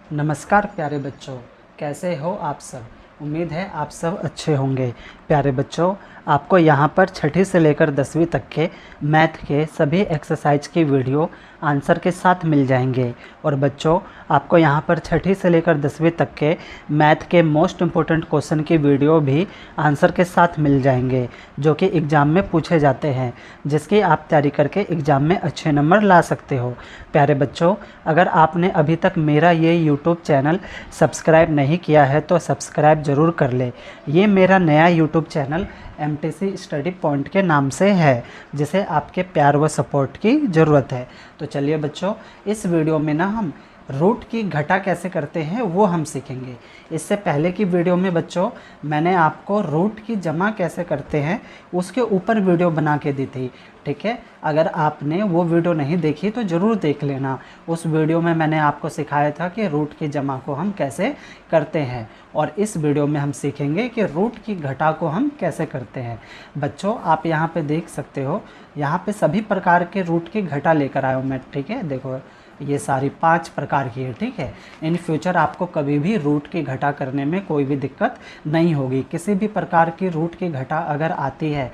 नमस्कार प्यारे बच्चों, कैसे हो आप सब। उम्मीद है आप सब अच्छे होंगे। प्यारे बच्चों, आपको यहाँ पर छठी से लेकर 10वीं तक के मैथ के सभी एक्सरसाइज की वीडियो आंसर के साथ मिल जाएंगे। और बच्चों, आपको यहाँ पर छठी से लेकर 10वीं तक के मैथ के मोस्ट इम्पोर्टेंट क्वेश्चन की वीडियो भी आंसर के साथ मिल जाएंगे, जो कि एग्ज़ाम में पूछे जाते हैं, जिसकी आप तैयारी करके एग्ज़ाम में अच्छे नंबर ला सकते हो। प्यारे बच्चों, अगर आपने अभी तक मेरा ये यूट्यूब चैनल सब्सक्राइब नहीं किया है तो सब्सक्राइब ज़रूर कर ले। ये मेरा नया YouTube channel MTC study point के नाम से है, जिसे आपके प्यार व सपोर्ट की ज़रूरत है। तो चलिए बच्चों, इस वीडियो में ना हम रूट की घटा कैसे करते हैं वो हम सीखेंगे। इससे पहले की वीडियो में बच्चों मैंने आपको रूट की जमा कैसे करते हैं उसके ऊपर वीडियो बना के दी थी, ठीक है। अगर आपने वो वीडियो नहीं देखी तो ज़रूर देख लेना। उस वीडियो में मैंने आपको सिखाया था कि रूट की जमा को हम कैसे करते हैं, और इस वीडियो में हम सीखेंगे कि रूट की घटा को हम कैसे करते हैं। बच्चों, आप यहाँ पे देख सकते हो, यहाँ पे सभी प्रकार के रूट की घटा लेकर आया हूँ मैं, ठीक है। देखो, ये सारी 5 प्रकार की है, ठीक है। इन फ्यूचर आपको कभी भी रूट की घटा करने में कोई भी दिक्कत नहीं होगी। किसी भी प्रकार की रूट की घटा अगर आती है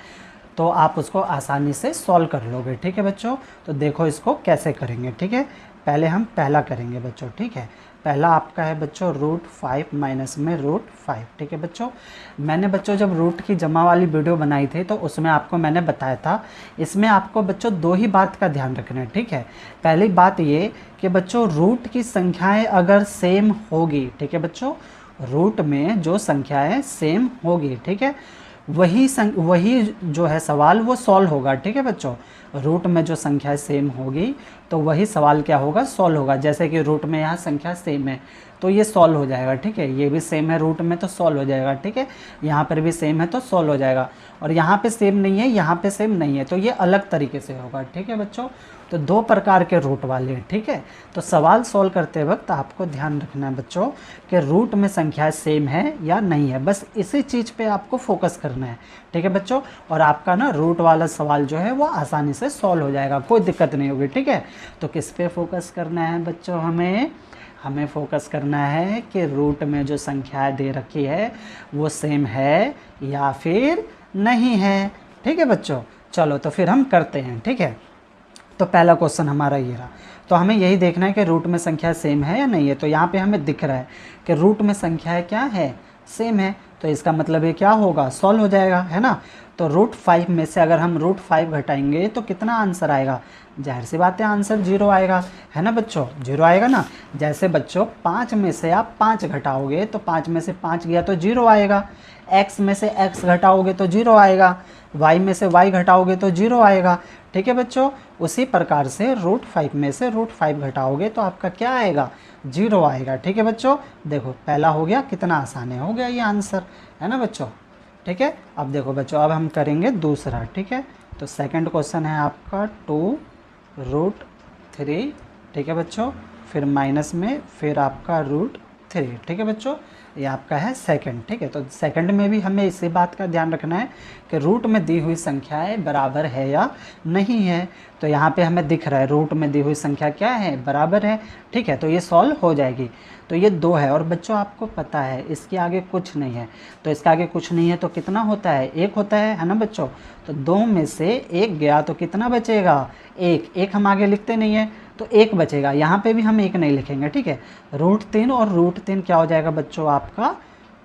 तो आप उसको आसानी से सॉल्व कर लोगे, ठीक है बच्चों। तो देखो इसको कैसे करेंगे, ठीक है। पहले हम पहला करेंगे बच्चों, ठीक है। पहला आपका है बच्चों √5 माइनस में √5, ठीक है बच्चों। मैंने बच्चों जब रूट की जमा वाली वीडियो बनाई थी तो उसमें आपको मैंने बताया था, इसमें आपको बच्चों 2 ही बात का ध्यान रखना है, ठीक है। पहली बात ये कि बच्चों रूट की संख्याएं अगर सेम होगी, ठीक है बच्चों, रूट में जो संख्याएं सेम होगी, ठीक है, वही जो है सवाल वो सॉल्व होगा, ठीक है बच्चों। रूट में जो संख्या सेम होगी तो वही सवाल क्या होगा, सॉल्व होगा। जैसे कि रूट में यहाँ संख्या सेम है तो ये सॉल्व हो जाएगा, ठीक है। ये भी सेम है रूट में तो सॉल्व हो जाएगा, ठीक है। यहाँ पर भी सेम है तो सॉल्व हो जाएगा, और यहाँ पे सेम नहीं है, यहाँ पे सेम नहीं है, तो ये अलग तरीके से होगा, ठीक है बच्चों। तो 2 प्रकार के रूट वाले हैं, ठीक है। तो सवाल सॉल्व करते वक्त आपको ध्यान रखना है बच्चों कि रूट में संख्या सेम है या नहीं है, बस इसी चीज़ पे आपको फोकस करना है, ठीक है बच्चों। और आपका ना रूट वाला सवाल जो है वो आसानी से सॉल्व हो जाएगा, कोई दिक्कत नहीं होगी, ठीक है। तो किस पे फोकस करना है बच्चों, हमें फोकस करना है कि रूट में जो संख्या दे रखी है वो सेम है या फिर नहीं है, ठीक है बच्चों। चलो तो फिर हम करते हैं, ठीक है। तो पहला क्वेश्चन हमारा ये रहा। तो हमें यही देखना है कि रूट में संख्या सेम है या नहीं है। तो यहाँ पे हमें दिख रहा है कि रूट में संख्या क्या है, सेम है, तो इसका मतलब ये क्या होगा, सॉल्व हो जाएगा, है ना। तो √5 में से अगर हम √5 घटाएंगे तो कितना आंसर आएगा, जाहिर सी बात है आंसर 0 आएगा, है ना बच्चों, 0 आएगा ना। जैसे बच्चों 5 में से आप 5 घटाओगे तो 5 में से 5 गया तो 0 आएगा, x में से x घटाओगे तो 0 आएगा, y में से y घटाओगे तो 0 आएगा, ठीक है बच्चों। उसी प्रकार से √5 में से √5 घटाओगे तो आपका क्या आएगा, 0 आएगा, ठीक है बच्चों। देखो पहला हो गया, कितना आसान है, हो गया ये आंसर, है ना बच्चों, ठीक है। अब देखो बच्चों, अब हम करेंगे दूसरा, ठीक है। तो सेकंड क्वेश्चन है आपका 2√3, ठीक है बच्चों, फिर माइनस में फिर आपका √3, ठीक है बच्चों। ये आपका है सेकंड, ठीक है। तो सेकंड में भी हमें इसी बात का ध्यान रखना है कि रूट में दी हुई संख्याएं बराबर है या नहीं है। तो यहाँ पे हमें दिख रहा है रूट में दी हुई संख्या क्या है, बराबर है, ठीक है। तो ये सॉल्व हो जाएगी। तो ये 2 है, और बच्चों आपको पता है इसके आगे कुछ नहीं है। तो इसके आगे कुछ नहीं है तो कितना होता है, 1 होता है ना बच्चों। तो 2 में से 1 गया तो कितना बचेगा, 1 हम आगे लिखते नहीं है तो 1 बचेगा। यहाँ पे भी हम 1 नहीं लिखेंगे, ठीक है। √3 और √3 क्या हो जाएगा बच्चों, आपका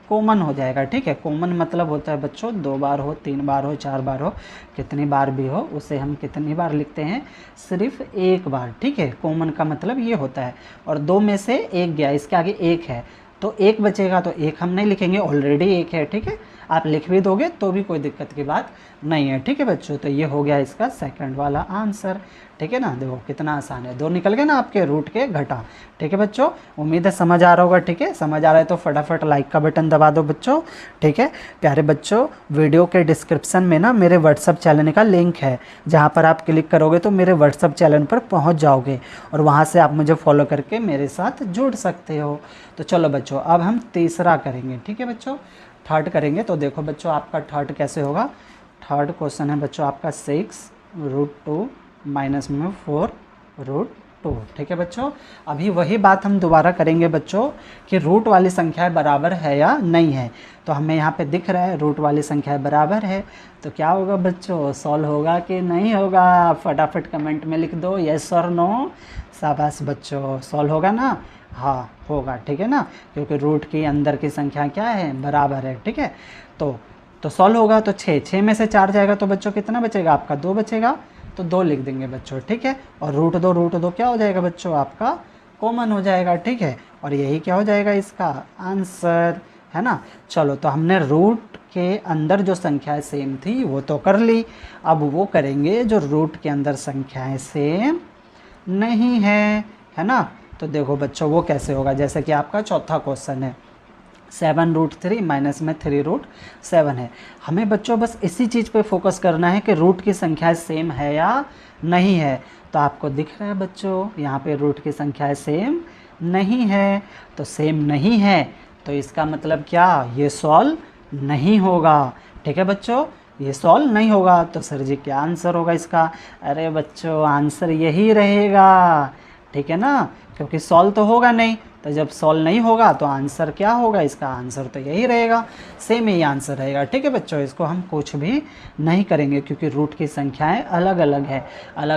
कॉमन हो जाएगा, ठीक है। कॉमन मतलब होता है बच्चों 2 बार हो, 3 बार हो, 4 बार हो, कितनी बार भी हो उसे हम कितनी बार लिखते हैं, सिर्फ 1 बार, ठीक है। कॉमन का मतलब ये होता है। और 2 में से 1 गया, इसके आगे 1 है तो 1 बचेगा, तो 1 हम नहीं लिखेंगे, ऑलरेडी 1 है, ठीक है। आप लिख भी दोगे तो भी कोई दिक्कत की बात नहीं है, ठीक है बच्चों। तो ये हो गया इसका सेकंड वाला आंसर, ठीक है ना। देखो कितना आसान है, 2 निकल गए ना आपके रूट के घटा, ठीक है बच्चों। उम्मीद है समझ आ रहा होगा, ठीक है। समझ आ रहा है तो फटाफट लाइक का बटन दबा दो बच्चों, ठीक है। प्यारे बच्चों, वीडियो के डिस्क्रिप्शन में ना मेरे व्हाट्सअप चैनल का लिंक है, जहाँ पर आप क्लिक करोगे तो मेरे व्हाट्सअप चैनल पर पहुँच जाओगे, और वहाँ से आप मुझे फॉलो करके मेरे साथ जुड़ सकते हो। तो चलो बच्चों, अब हम तीसरा करेंगे, ठीक है बच्चों, थर्ड करेंगे। तो देखो बच्चों आपका थर्ड कैसे होगा। थर्ड क्वेश्चन है बच्चों आपका 6√2 माइनस में 4√2, 2। ठीक है बच्चों, अभी वही बात हम दोबारा करेंगे बच्चों कि रूट वाली संख्या बराबर है या नहीं है। तो हमें यहाँ पे दिख रहा है रूट वाली संख्या बराबर है, तो क्या होगा बच्चों, सॉल्व होगा कि नहीं होगा? फटाफट कमेंट में लिख दो यस और नो। शाबाश बच्चों, सॉल्व होगा ना? हाँ होगा, ठीक है ना, क्योंकि रूट की अंदर की संख्या क्या है, बराबर है। ठीक है, तो सॉल्व होगा तो 6 में से 4 जाएगा तो बच्चों कितना बचेगा आपका, 2 बचेगा, तो 2 लिख देंगे बच्चों। ठीक है, और रूट दो क्या हो जाएगा बच्चों आपका, कॉमन हो जाएगा। ठीक है, और यही क्या हो जाएगा इसका आंसर, है ना। चलो, तो हमने रूट के अंदर जो संख्याएं सेम थी वो तो कर ली, अब वो करेंगे जो रूट के अंदर संख्याएं सेम नहीं है ना। तो देखो बच्चों वो कैसे होगा, जैसे कि आपका चौथा क्वेश्चन है 7√3 माइनस में 3√7 है। हमें बच्चों बस इसी चीज़ पे फोकस करना है कि रूट की संख्याएं सेम है या नहीं है। तो आपको दिख रहा है बच्चों यहाँ पे रूट की संख्याएं सेम नहीं है, तो सेम नहीं है तो इसका मतलब क्या, ये सॉल्व नहीं होगा। ठीक है बच्चों, ये सॉल्व नहीं होगा, तो सर जी क्या आंसर होगा इसका? अरे बच्चों आंसर यही रहेगा, ठीक है ना, क्योंकि सॉल्व तो होगा नहीं, तो जब सॉल्व नहीं होगा तो आंसर क्या होगा, इसका आंसर तो यही रहेगा, सेम ही आंसर रहेगा। ठीक है बच्चों, इसको हम कुछ भी नहीं करेंगे क्योंकि रूट की संख्याएं अलग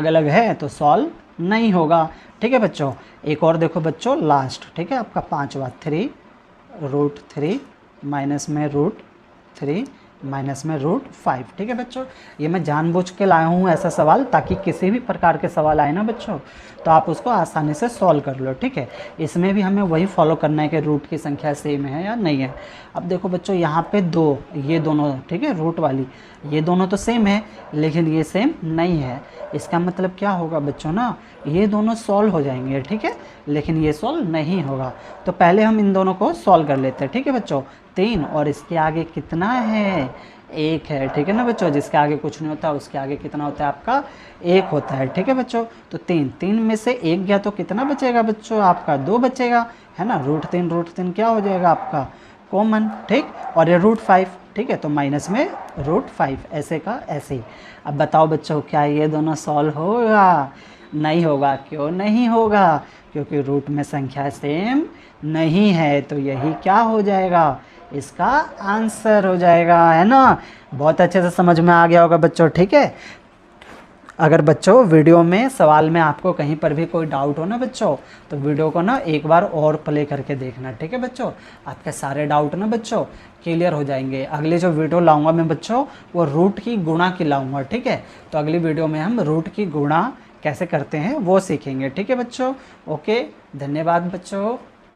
अलग है तो सॉल्व नहीं होगा। ठीक है बच्चों, एक और देखो बच्चों लास्ट, ठीक है आपका 5वां 3√3 माइनस में √3 माइनस में √5। ठीक है बच्चों, ये मैं जानबूझ के लाया हूँ ऐसा सवाल ताकि किसी भी प्रकार के सवाल आए ना बच्चों तो आप उसको आसानी से सॉल्व कर लो। ठीक है, इसमें भी हमें वही फॉलो करना है कि रूट की संख्या सेम है या नहीं है। अब देखो बच्चों यहाँ पे ये दोनों, ठीक है, रूट वाली ये दोनों तो सेम है लेकिन ये सेम नहीं है, इसका मतलब क्या होगा बच्चों ना, ये दोनों सॉल्व हो जाएंगे। ठीक है, लेकिन ये सॉल्व नहीं होगा, तो पहले हम इन दोनों को सॉल्व कर लेते हैं। ठीक है बच्चों, 3 और इसके आगे कितना है, 1 है। ठीक है ना बच्चों, जिसके आगे कुछ नहीं होता उसके आगे कितना होता है आपका, 1 होता है। ठीक है बच्चों, तो 3 में से 1 गया तो कितना बचेगा बच्चों आपका, 2 बचेगा, है ना। √3 क्या हो जाएगा आपका, कॉमन। ठीक, और ये √5, ठीक है, तो माइनस में √5, ऐसे का ऐसे ही। अब बताओ बच्चों क्या ये दोनों सॉल्व होगा? नहीं होगा। क्यों नहीं होगा? क्योंकि रूट में संख्या सेम नहीं है, तो यही क्या हो जाएगा, इसका आंसर हो जाएगा, है ना। बहुत अच्छे से समझ में आ गया होगा बच्चों। ठीक है, अगर बच्चों वीडियो में सवाल में आपको कहीं पर भी कोई डाउट हो ना बच्चों, तो वीडियो को ना एक बार और प्ले करके देखना। ठीक है बच्चों, आपके सारे डाउट ना बच्चों क्लियर हो जाएंगे। अगली जो वीडियो लाऊंगा मैं बच्चों वो रूट की गुणा की लाऊंगा। ठीक है, तो अगली वीडियो में हम रूट की गुणा कैसे करते हैं वो सीखेंगे। ठीक है बच्चों, ओके, धन्यवाद बच्चों।